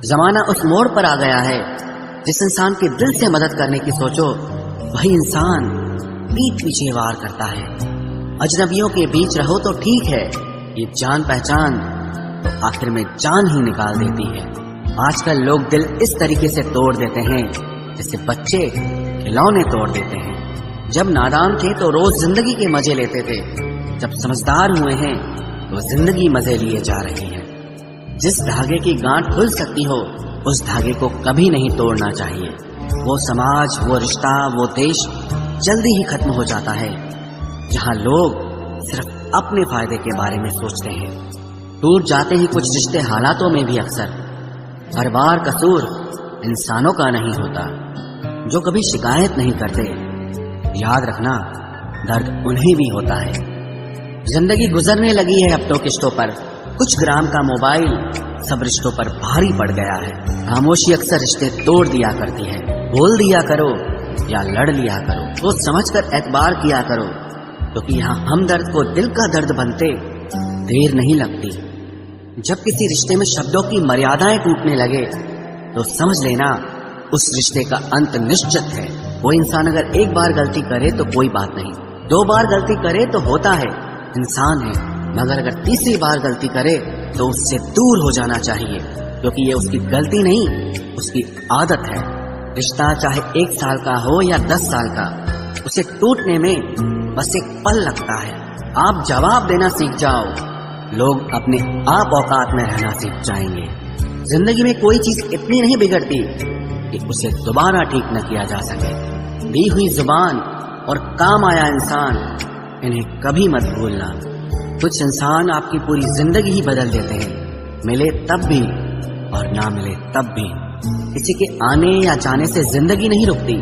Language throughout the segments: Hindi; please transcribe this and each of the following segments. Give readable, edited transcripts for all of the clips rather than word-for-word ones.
जमाना उस मोड़ पर आ गया है, जिस इंसान के दिल से मदद करने की सोचो वही इंसान पीठ पीछे वार करता है। अजनबियों के बीच रहो तो ठीक है, ये जान पहचान तो आखिर में जान ही निकाल देती है। आजकल लोग दिल इस तरीके से तोड़ देते हैं जैसे बच्चे खिलौने तोड़ देते हैं। जब नादान थे तो रोज जिंदगी के मजे लेते थे, जब समझदार हुए हैं तो जिंदगी मजे लिए जा रही है। जिस धागे की गांठ खुल सकती हो उस धागे को कभी नहीं तोड़ना चाहिए। वो समाज, वो रिश्ता, वो देश जल्दी ही खत्म हो जाता है जहां लोग सिर्फ अपने फायदे के बारे में सोचते हैं। टूट जाते ही कुछ रिश्ते हालातों में भी अक्सर। हर बार कसूर इंसानों का नहीं होता जो कभी शिकायत नहीं करते। याद रखना, दर्द उन्हें भी होता है। जिंदगी गुजरने लगी है अब तो किश्तों पर। कुछ ग्राम का मोबाइल सब रिश्तों पर भारी पड़ गया है। खामोशी अक्सर रिश्ते तोड़ दिया करती है। बोल दिया करो या लड़ लिया करो, तो समझकर एतबार किया करो, क्योंकि यहाँ हमदर्द को दिल का दर्द बनते देर नहीं लगती। जब किसी रिश्ते में शब्दों की मर्यादाएं टूटने लगे तो समझ लेना उस रिश्ते का अंत निश्चित है। कोई इंसान अगर एक बार गलती करे तो कोई बात नहीं, 2 बार गलती करे तो होता है, इंसान है। मगर अगर तीसरी बार गलती करे तो उससे दूर हो जाना चाहिए, क्योंकि ये उसकी गलती नहीं, उसकी आदत है। रिश्ता चाहे 1 साल का हो या 10 साल का, उसे टूटने में बस एक पल लगता है। आप जवाब देना सीख जाओ, लोग अपने आप औकात में रहना सीख जाएंगे। जिंदगी में कोई चीज इतनी नहीं बिगड़ती कि उसे दोबारा ठीक न किया जा सके। दी हुई जुबान और काम आया इंसान, इन्हें कभी मत भूलना। कुछ इंसान आपकी पूरी जिंदगी ही बदल देते हैं, मिले तब भी और ना मिले तब भी। किसी के आने या जाने से जिंदगी नहीं रुकती,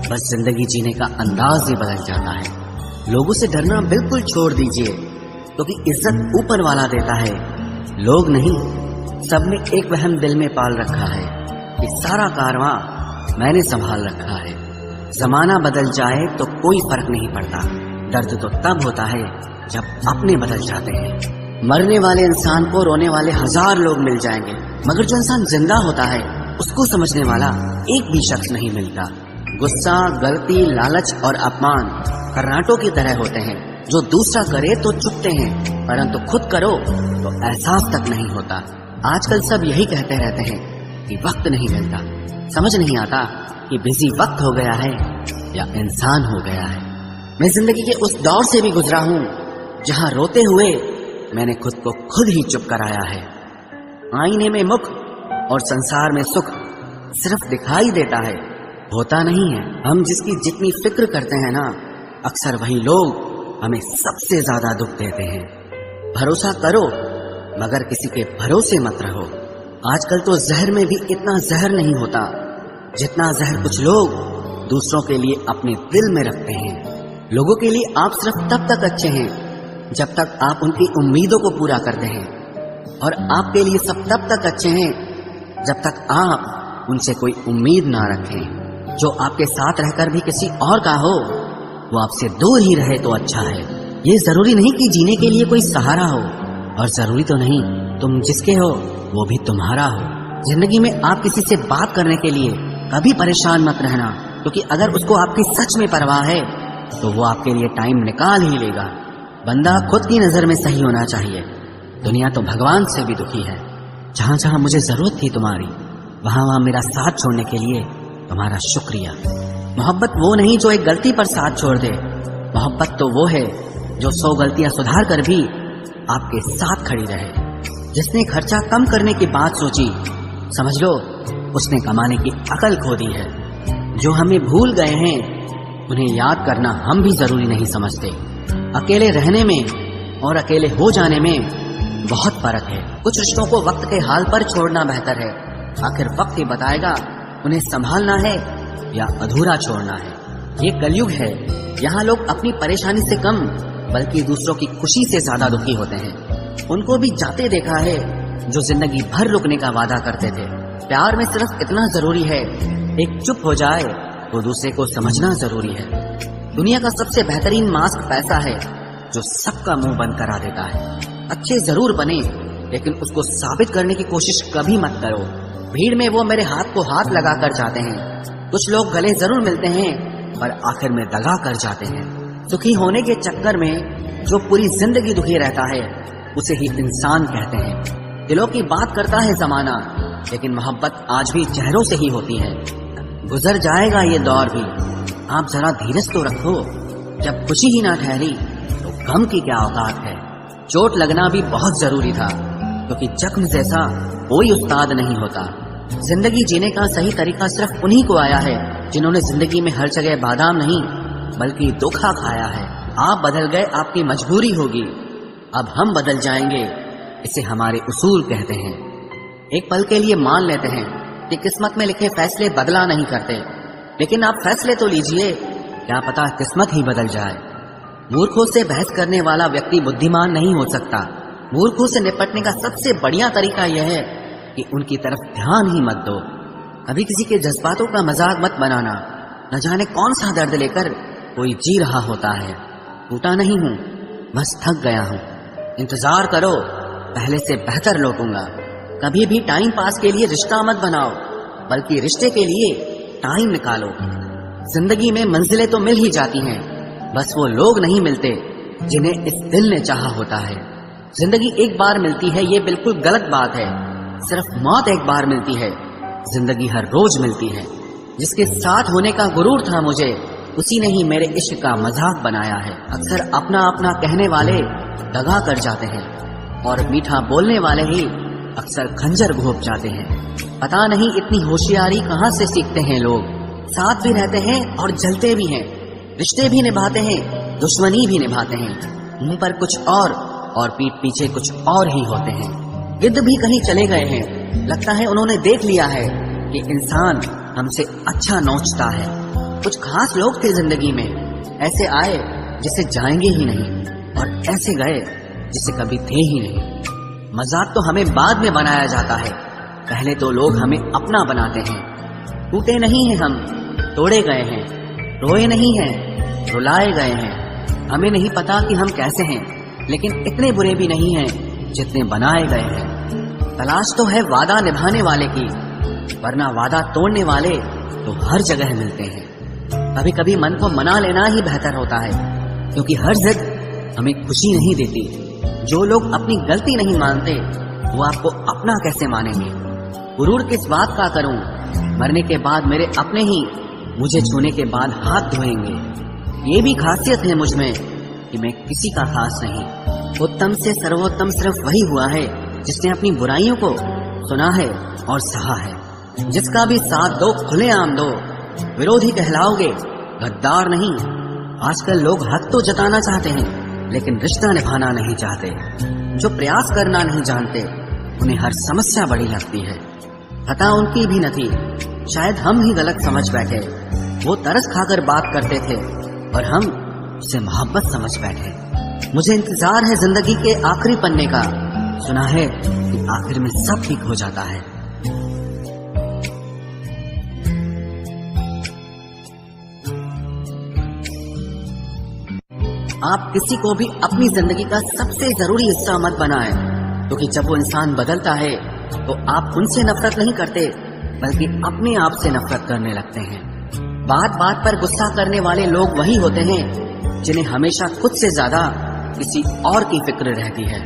बस जिंदगी जीने का अंदाज ही बदल जाता है। लोगों से डरना बिल्कुल छोड़ दीजिए, क्योंकि इज्जत ऊपर वाला देता है, लोग नहीं। सबने एक वहम दिल में पाल रखा है कि सारा कारवां मैंने संभाल रखा है। जमाना बदल जाए तो कोई फर्क नहीं पड़ता, दर्द तो तब होता है जब अपने बदल जाते हैं। मरने वाले इंसान को रोने वाले 1000 लोग मिल जाएंगे, मगर जो इंसान जिंदा होता है उसको समझने वाला एक भी शख्स नहीं मिलता। गुस्सा, गलती, लालच और अपमान कर्राटों की तरह होते हैं, जो दूसरा करे तो चुपते हैं, परंतु खुद करो तो एहसास तक नहीं होता। आजकल सब यही कहते रहते हैं कि वक्त नहीं मिलता। समझ नहीं आता कि बिजी वक्त हो गया है या इंसान हो गया है। मैं जिंदगी के उस दौर से भी गुजरा हूँ जहाँ रोते हुए मैंने खुद को खुद ही चुप कराया है। आईने में मुख और संसार में सुख सिर्फ दिखाई देता है, होता नहीं है। हम जिसकी जितनी फिक्र करते हैं ना, अक्सर वही लोग हमें सबसे ज्यादा दुख देते हैं। भरोसा करो मगर किसी के भरोसे मत रहो। आजकल तो जहर में भी इतना जहर नहीं होता जितना जहर कुछ लोग दूसरों के लिए अपने दिल में रखते हैं। लोगों के लिए आप सिर्फ तब तक अच्छे हैं जब तक आप उनकी उम्मीदों को पूरा करते हैं, और आपके लिए सब तब तक अच्छे हैं जब तक आप उनसे कोई उम्मीद ना रखें। जो आपके साथ रहकर भी किसी और का हो वो आपसे दूर ही रहे तो अच्छा है। ये जरूरी नहीं कि जीने के लिए कोई सहारा हो, और जरूरी तो नहीं तुम जिसके हो वो भी तुम्हारा हो। जिंदगी में आप किसी से बात करने के लिए कभी परेशान मत रहना, क्योंकि अगर उसको आपकी सच में परवाह है तो वो आपके लिए टाइम निकाल ही लेगा। बंदा खुद की नजर में सही होना चाहिए। दुनिया तो भगवान से भी दुखी है। जहाँ जहाँ मुझे जरूरत थी तुम्हारी, वहाँ वहाँ मेरा साथ छोड़ने के लिए तुम्हारा शुक्रिया। मोहब्बत वो नहीं जो एक गलती पर साथ छोड़ दे, मोहब्बत तो वो है जो 100 गलतियां सुधार कर भी आपके साथ खड़ी रहे। जिसने खर्चा कम करने की बात सोची, समझ लो उसने कमाने की अकल खो दी है। जो हमें भूल गए हैं उन्हें याद करना हम भी जरूरी नहीं समझते। अकेले रहने में और अकेले हो जाने में बहुत फर्क है। कुछ रिश्तों को वक्त के हाल पर छोड़ना बेहतर है। आखिर वक्त ही बताएगा उन्हें संभालना है या अधूरा छोड़ना है। ये कलयुग है, यहाँ लोग अपनी परेशानी से कम बल्कि दूसरों की खुशी से ज्यादा दुखी होते हैं। उनको भी जाते देखा है जो जिंदगी भर रुकने का वादा करते थे। प्यार में सिर्फ इतना जरूरी है, एक चुप हो जाए तो दूसरे को समझना जरूरी है। दुनिया का सबसे बेहतरीन मास्क पैसा है, जो सबका मुंह बंद करा देता है। अच्छे जरूर बने, लेकिन उसको साबित करने की कोशिश कभी मत करो। भीड़ में वो मेरे हाथ को हाथ लगा कर जाते हैं। कुछ लोग गले जरूर मिलते हैं पर आखिर में दगा कर जाते हैं। दुखी होने के चक्कर में जो पूरी जिंदगी दुखी रहता है उसे ही इंसान कहते हैं। दिलों की बात करता है जमाना, लेकिन मोहब्बत आज भी चेहरों से ही होती है। गुजर जाएगा ये दौर भी, आप जरा धीरज तो रखो। जब खुशी ही ना ठहरी तो गम की क्या औकात है। चोट लगना भी बहुत जरूरी था, क्योंकि जख्म जैसा कोई उस्ताद नहीं होता। जिंदगी जीने का सही तरीका सिर्फ उन्हीं को आया है जिन्होंने जिंदगी में हर जगह बादाम नहीं बल्कि धोखा खाया है। आप बदल गए, आपकी मजबूरी होगी, अब हम बदल जाएंगे, इसे हमारे उसूल कहते हैं। एक पल के लिए मान लेते हैं कि किस्मत में लिखे फैसले बदला नहीं करते, लेकिन आप फैसले तो लीजिए, क्या पता किस्मत ही बदल जाए। मूर्खों से बहस करने वाला व्यक्ति बुद्धिमान नहीं हो सकता। मूर्खों से निपटने का सबसे बढ़िया तरीका यह है कि उनकी तरफ ध्यान ही मत दो। कभी किसी के जज्बातों का मजाक मत बनाना। न जाने कौन सा दर्द लेकर कोई जी रहा होता है। टूटा नहीं हूं, बस थक गया हूं। इंतजार करो, पहले से बेहतर लौटूंगा। कभी भी टाइम पास के लिए रिश्ता मत बनाओ, बल्कि रिश्ते के लिए टाइम निकालो। जिंदगी में मंजिलें तो मिल ही जाती हैं, बस वो लोग नहीं मिलते जिन्हें इस दिल ने चाहा होता है। जिंदगी एक बार मिलती है, ये बिल्कुल गलत बात है। सिर्फ मौत एक बार मिलती है, जिंदगी हर रोज मिलती है। जिसके साथ होने का गुरूर था मुझे, उसी ने ही मेरे इश्क का मजाक बनाया है। अक्सर अपना अपना कहने वाले दगा कर जाते हैं, और मीठा बोलने वाले ही अक्सर खंजर घोंप जाते हैं। पता नहीं इतनी होशियारी कहाँ से सीखते हैं लोग। साथ भी रहते हैं और जलते भी हैं, रिश्ते भी निभाते हैं, दुश्मनी भी निभाते हैं। मुंह पर कुछ और पीठ पीछे कुछ और ही होते हैं। गिद्ध भी कहीं चले गए हैं, लगता है उन्होंने देख लिया है कि इंसान हमसे अच्छा नोचता है। कुछ खास लोग थे जिंदगी में, ऐसे आए जिसे जाएंगे ही नहीं, और ऐसे गए जिसे कभी थे ही नहीं। मजाक तो हमें बाद में बनाया जाता है, पहले तो लोग हमें अपना बनाते हैं। टूटे नहीं हैं हम, तोड़े गए हैं। रोए नहीं हैं, रुलाए गए हैं। हमें नहीं पता कि हम कैसे हैं, लेकिन इतने बुरे भी नहीं हैं जितने बनाए गए हैं। तलाश तो है वादा निभाने वाले की, वरना वादा तोड़ने वाले तो हर जगह मिलते हैं। कभी कभी मन को मना लेना ही बेहतर होता है, क्योंकि हर जिद हमें खुशी नहीं देती। जो लोग अपनी गलती नहीं मानते, वो आपको अपना कैसे मानेंगे। गुरूर किस बात का करूं, मरने के बाद मेरे अपने ही मुझे छूने के बाद हाथ धोएंगे। ये भी खासियत है मुझ में कि मैं किसी का खास नहीं। उत्तम से सर्वोत्तम सिर्फ वही हुआ है जिसने अपनी बुराइयों को सुना है और सहा है। जिसका भी साथ दो, खुलेआम दो। विरोधी कहलाओगे, गद्दार नहीं। आजकल लोग हक तो जताना चाहते हैं, लेकिन रिश्ता निभाना नहीं चाहते। जो प्रयास करना नहीं जानते, उन्हें हर समस्या बड़ी लगती है। पता उनकी भी न थी, शायद हम ही गलत समझ बैठे। वो तरस खाकर बात करते थे और हम उसे मोहब्बत समझ बैठे। मुझे इंतजार है जिंदगी के आखिरी पन्ने का। सुना है कि आखिर में सब ठीक हो जाता है। आप किसी को भी अपनी जिंदगी का सबसे जरूरी हिस्सा मत बनाएं, क्योंकि जब वो इंसान बदलता है तो आप उनसे नफरत नहीं करते, बल्कि अपने आप से नफरत करने लगते हैं। बात बात पर गुस्सा करने वाले लोग वही होते हैं जिन्हें हमेशा खुद से ज्यादा किसी और की फिक्र रहती है।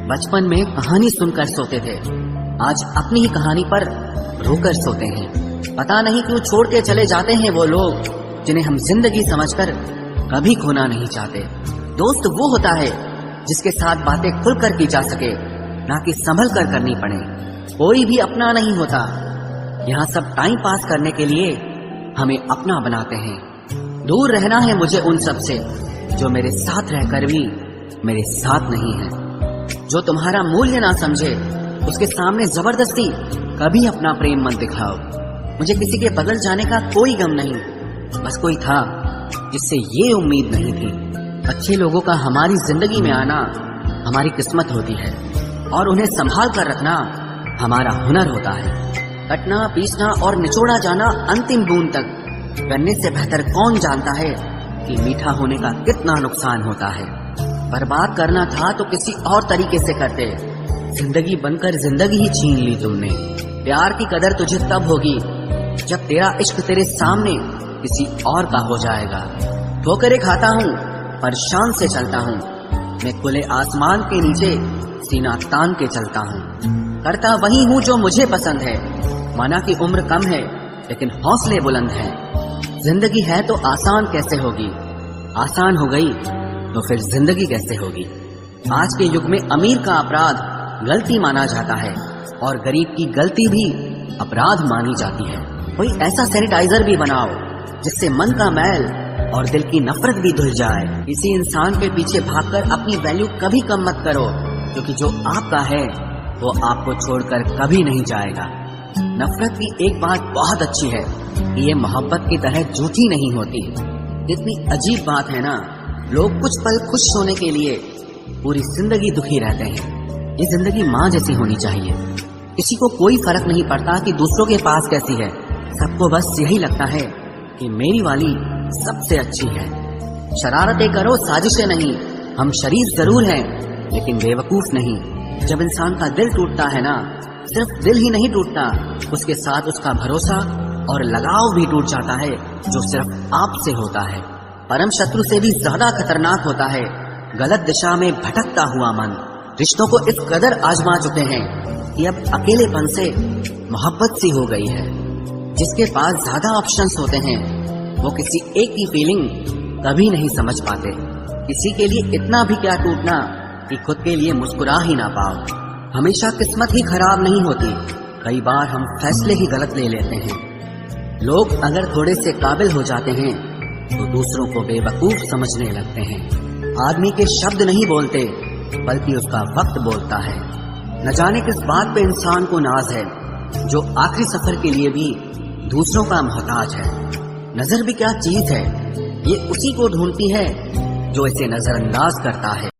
बचपन में कहानी सुनकर सोते थे, आज अपनी ही कहानी पर रोकर सोते हैं। पता नहीं क्यों छोड़ के चले जाते हैं वो लोग जिन्हें हम जिंदगी समझकर कभी खोना नहीं चाहते। दोस्त वो होता है जिसके साथ बातें खुलकर की जा सके, ना कि संभल कर करनी पड़े। कोई भी अपना नहीं होता, यहाँ सब टाइम पास करने के लिए हमें अपना बनाते हैं। दूर रहना है मुझे उन सब से जो मेरे साथ रहकर भी मेरे साथ नहीं है। जो तुम्हारा मूल्य ना समझे, उसके सामने जबरदस्ती कभी अपना प्रेम मत दिखाओ। मुझे किसी के बदल जाने का कोई गम नहीं, बस कोई था जिससे ये उम्मीद नहीं थी। अच्छे लोगों का हमारी जिंदगी में आना हमारी किस्मत होती है, और उन्हें संभाल कर रखना हमारा हुनर होता है। कटना, पीसना और निचोड़ा जाना अंतिम बूंद तक करने से बेहतर कौन जानता है कि मीठा होने का कितना नुकसान होता है। बर्बाद करना था तो किसी और तरीके से करते, जिंदगी बनकर जिंदगी ही छीन ली तुमने। प्यार की कदर तुझे तब होगी जब तेरा इश्क तेरे सामने किसी और का हो जाएगा। ठोकरें खाता हूँ पर शान से चलता हूँ, मैं खुले आसमान के नीचे सीना तान के चलता हूँ। करता वही हूँ जो मुझे पसंद है, माना कि उम्र कम है लेकिन हौसले बुलंद हैं। जिंदगी है तो आसान कैसे होगी, आसान हो गई तो फिर जिंदगी कैसे होगी। आज के युग में अमीर का अपराध गलती माना जाता है और गरीब की गलती भी अपराध मानी जाती है। कोई ऐसा सैनिटाइजर भी बनाओ जिससे मन का मैल और दिल की नफरत भी धुल जाए। किसी इंसान के पीछे भागकर अपनी वैल्यू कभी कम मत करो, क्योंकि जो आपका है वो आपको छोड़कर कभी नहीं जाएगा। नफरत की एक बात बहुत अच्छी है कि ये मोहब्बत की तरह झूठी नहीं होती। कितनी अजीब बात है ना, लोग कुछ पल खुश होने के लिए पूरी जिंदगी दुखी रहते हैं। ये जिंदगी माँ जैसी होनी चाहिए। किसी को कोई फर्क नहीं पड़ता कि दूसरों के पास कैसी है, सबको बस यही लगता है कि मेरी वाली सबसे अच्छी है। शरारतें करो, साजिशें नहीं, हम शरीफ जरूर हैं लेकिन बेवकूफ नहीं। जब इंसान का दिल टूटता है ना, सिर्फ दिल ही नहीं टूटता, उसके साथ उसका भरोसा और लगाव भी टूट जाता है जो सिर्फ आपसे होता है। परम शत्रु से भी ज्यादा खतरनाक होता है गलत दिशा में भटकता हुआ मन। रिश्तों को इस कदर आजमा चुके हैं कि अब अकेलेपन से मोहब्बत सी हो गई है। जिसके पास ज्यादा ऑप्शंस होते हैं वो किसी एक की फीलिंग कभी नहीं समझ पाते। किसी के लिए इतना भी क्या टूटना कि खुद के लिए मुस्कुरा ही ना पाओ। हमेशा किस्मत ही खराब नहीं होती, कई बार हम फैसले ही गलत ले लेते हैं। लोग अगर थोड़े से काबिल हो जाते हैं तो दूसरों को बेवकूफ समझने लगते हैं। आदमी के शब्द नहीं बोलते बल्कि उसका वक्त बोलता है। न जाने किस बात पे इंसान को नाज है जो आखिरी सफर के लिए भी दूसरों का मोहताज है। नजर भी क्या चीज है, ये उसी को ढूंढती है जो इसे नजरअंदाज करता है।